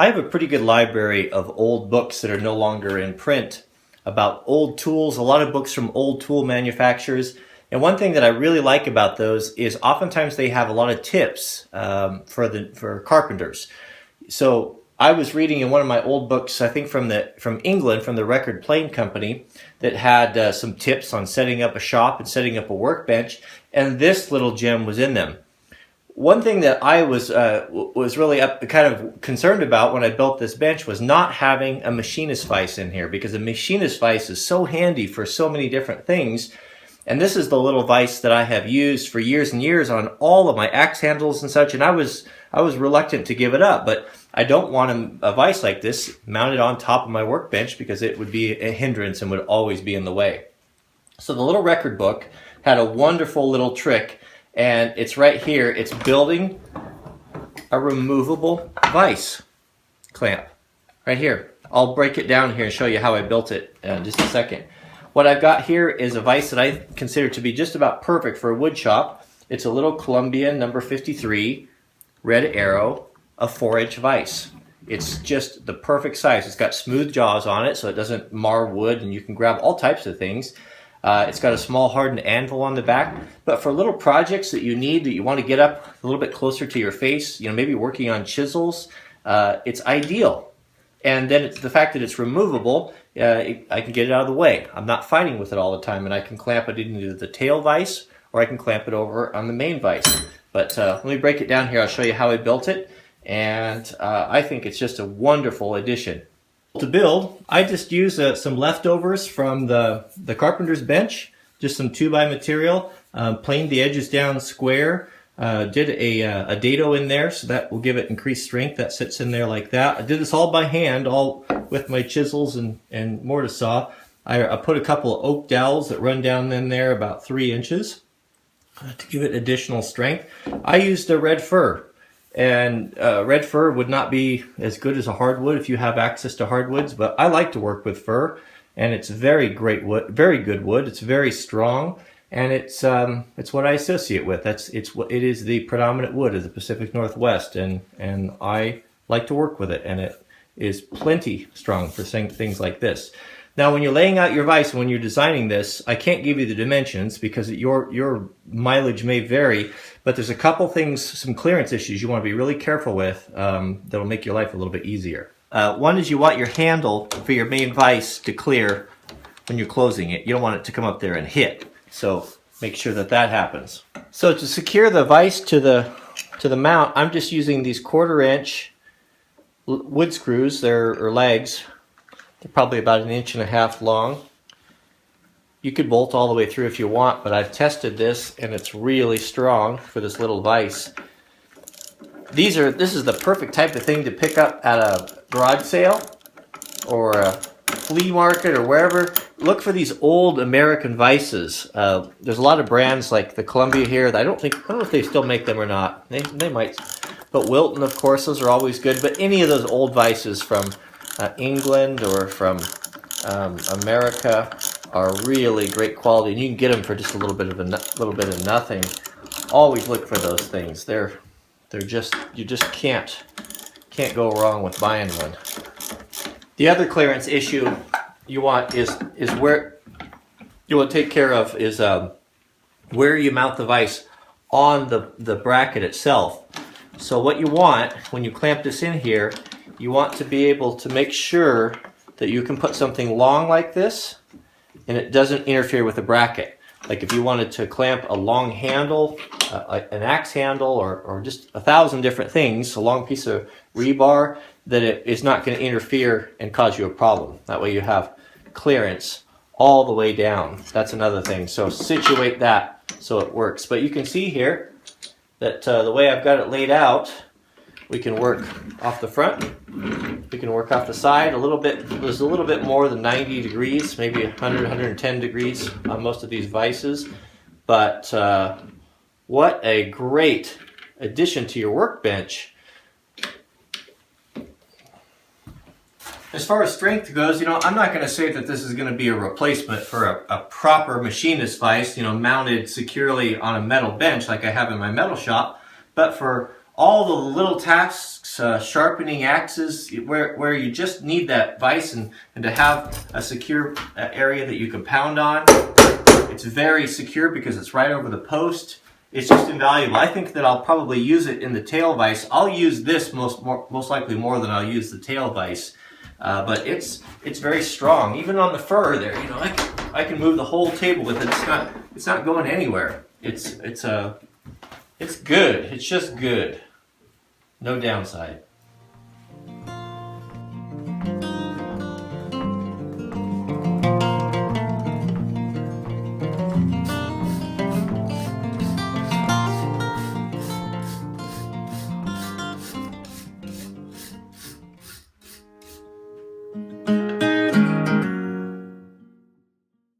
I have a pretty good library of old books that are no longer in print about old tools, a lot of books from old tool manufacturers. And one thing that I really like about those is oftentimes they have a lot of tips for carpenters. So I was reading in one of my old books, I think from England, from the Record Plane Company, that had some tips on setting up a shop and setting up a workbench, and this little gem was in them. One thing that I was really kind of concerned about when I built this bench was not having a machinist vise in here, because a machinist vise is so handy for so many different things. And this is the little vise that I have used for years and years on all of my axe handles and such, and I was reluctant to give it up, but I don't want a vise like this mounted on top of my workbench because it would be a hindrance and would always be in the way. So the little record book had a wonderful little trick, and it's right here. It's building a removable vise clamp right here. I'll break it down here and show you how I built it in just a second. What I've got here is a vise that I consider to be just about perfect for a wood shop. It's a little Columbia number 53 red arrow, a 4-inch vise. It's just the perfect size. It's got smooth jaws on it so it doesn't mar wood, and you can grab all types of things. It's got a small hardened anvil on the back, but for little projects that you want to get up a little bit closer to your face, maybe working on chisels, it's ideal. And then it's the fact that it's removable, I can get it out of the way. I'm not fighting with it all the time, and I can clamp it in either the tail vise or I can clamp it over on the main vise. But let me break it down here. I'll show you how I built it, and I think it's just a wonderful addition. To build, I just use some leftovers from the carpenter's bench, just some 2x material, planed the edges down square, did a dado in there, so that will give it increased strength. That sits in there like that. I did this all by hand, all with my chisels and mortar saw. I put a couple of oak dowels that run down in there about 3 inches to give it additional strength. I used a red fir. And red fir would not be as good as a hardwood if you have access to hardwoods, but I like to work with fir, and it's very great wood, very good wood. It's very strong, and it's what I associate with. It is the predominant wood of the Pacific Northwest, and I like to work with it, and it is plenty strong for things like this. Now, when you're laying out your vise and when you're designing this, I can't give you the dimensions because your mileage may vary, but there's a couple things, some clearance issues you want to be really careful with that'll make your life a little bit easier. One is you want your handle for your main vise to clear when you're closing it. You don't want it to come up there and hit, so make sure that happens. So to secure the vise to the mount, I'm just using these 1/4-inch wood screws, or legs. They're probably about 1.5 inches long. You could bolt all the way through if you want, but I've tested this and it's really strong for this little vise. This is the perfect type of thing to pick up at a garage sale or a flea market or wherever. Look for these old American vises. There's a lot of brands like the Columbia here. I don't know if they still make them or not. They might. But Wilton, of course, those are always good. But any of those old vises from England or from America are really great quality, and you can get them for just a little bit of nothing. Always look for those things. You just can't go wrong with buying one. The other clearance issue you want is where you want to take care of is where you mount the vise on the bracket itself. So what you want when you clamp this in here, you want to be able to make sure that you can put something long like this and it doesn't interfere with the bracket. Like if you wanted to clamp a long handle, an axe handle, or just 1,000 different things, a long piece of rebar, that it is not going to interfere and cause you a problem. That way you have clearance all the way down. That's another thing. So situate that so it works. But you can see here that the way I've got it laid out, we can work off the front, we can work off the side a little bit. There's a little bit more than 90 degrees, maybe 100, 110 degrees on most of these vises. But what a great addition to your workbench. As far as strength goes, I'm not going to say that this is going to be a replacement for a proper machinist vise, mounted securely on a metal bench like I have in my metal shop. But for all the little tasks, sharpening axes, where you just need that vise and to have a secure area that you can pound on. It's very secure because it's right over the post. It's just invaluable. I think that I'll probably use it in the tail vise. I'll use this most likely more than I'll use the tail vise. But it's very strong. Even on the fur there, you know, I can move the whole table with it. It's not going anywhere. It's good. It's just good. No downside.